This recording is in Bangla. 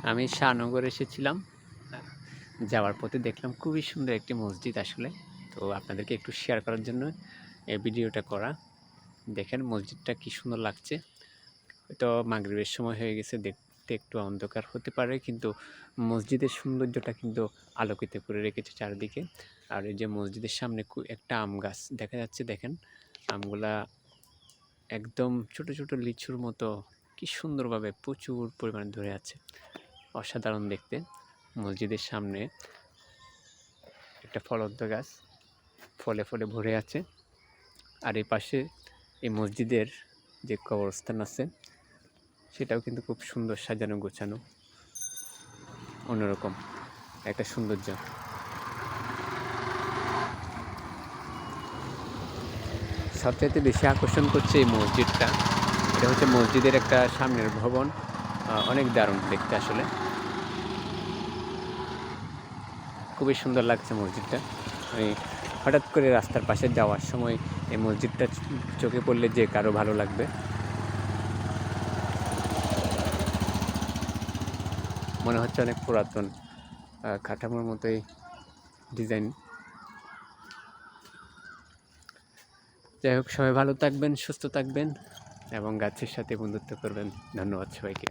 আমি শাহনগর এসেছিলাম। যাওয়ার পথে দেখলাম খুবই সুন্দর একটি মসজিদ আসলে। তো আপনাদেরকে একটু শেয়ার করার জন্য এই ভিডিওটা করা। দেখেন মসজিদটা কি সুন্দর লাগছে। হয়তো মাগরিবের সময় হয়ে গেছে, দেখতে একটু অন্ধকার হতে পারে, কিন্তু মসজিদের সৌন্দর্যটা কিন্তু আলোকিত করে রেখেছে চারিদিকে। আর এই যে মসজিদের সামনে একটা আম গাছ দেখা যাচ্ছে, দেখেন আমগুলা একদম ছোট ছোট লিচুর মতো কি সুন্দরভাবে প্রচুর পরিমাণে ধরে আছে, অসাধারণ দেখতে। মসজিদের সামনে একটা ফলদ গাছ ফলে ফলে ভরে আছে। আর এই পাশে এই মসজিদের যে কবরস্থান আছে সেটাও কিন্তু খুব সুন্দর সাজানো গোছানো, অন্যরকম একটা সৌন্দর্য। সবচাইতে বেশি আকর্ষণ করছে এই মসজিদটা। এটা হচ্ছে মসজিদের একটা সামনের ভবন, অনেক দারুণ দেখতে আসলে, খুবই সুন্দর লাগছে মসজিদটা। আমি হঠাৎ করে রাস্তার পাশে যাওয়ার সময় এই মসজিদটা চোখে পড়লে যে কারো ভালো লাগবে। মনে হচ্ছে অনেক পুরাতন কাঠামোর মতোই ডিজাইন। যাই হোক, সবাই ভালো থাকবেন, সুস্থ থাকবেন এবং গাছের সাথে বন্ধুত্ব করবেন। ধন্যবাদ সবাইকে।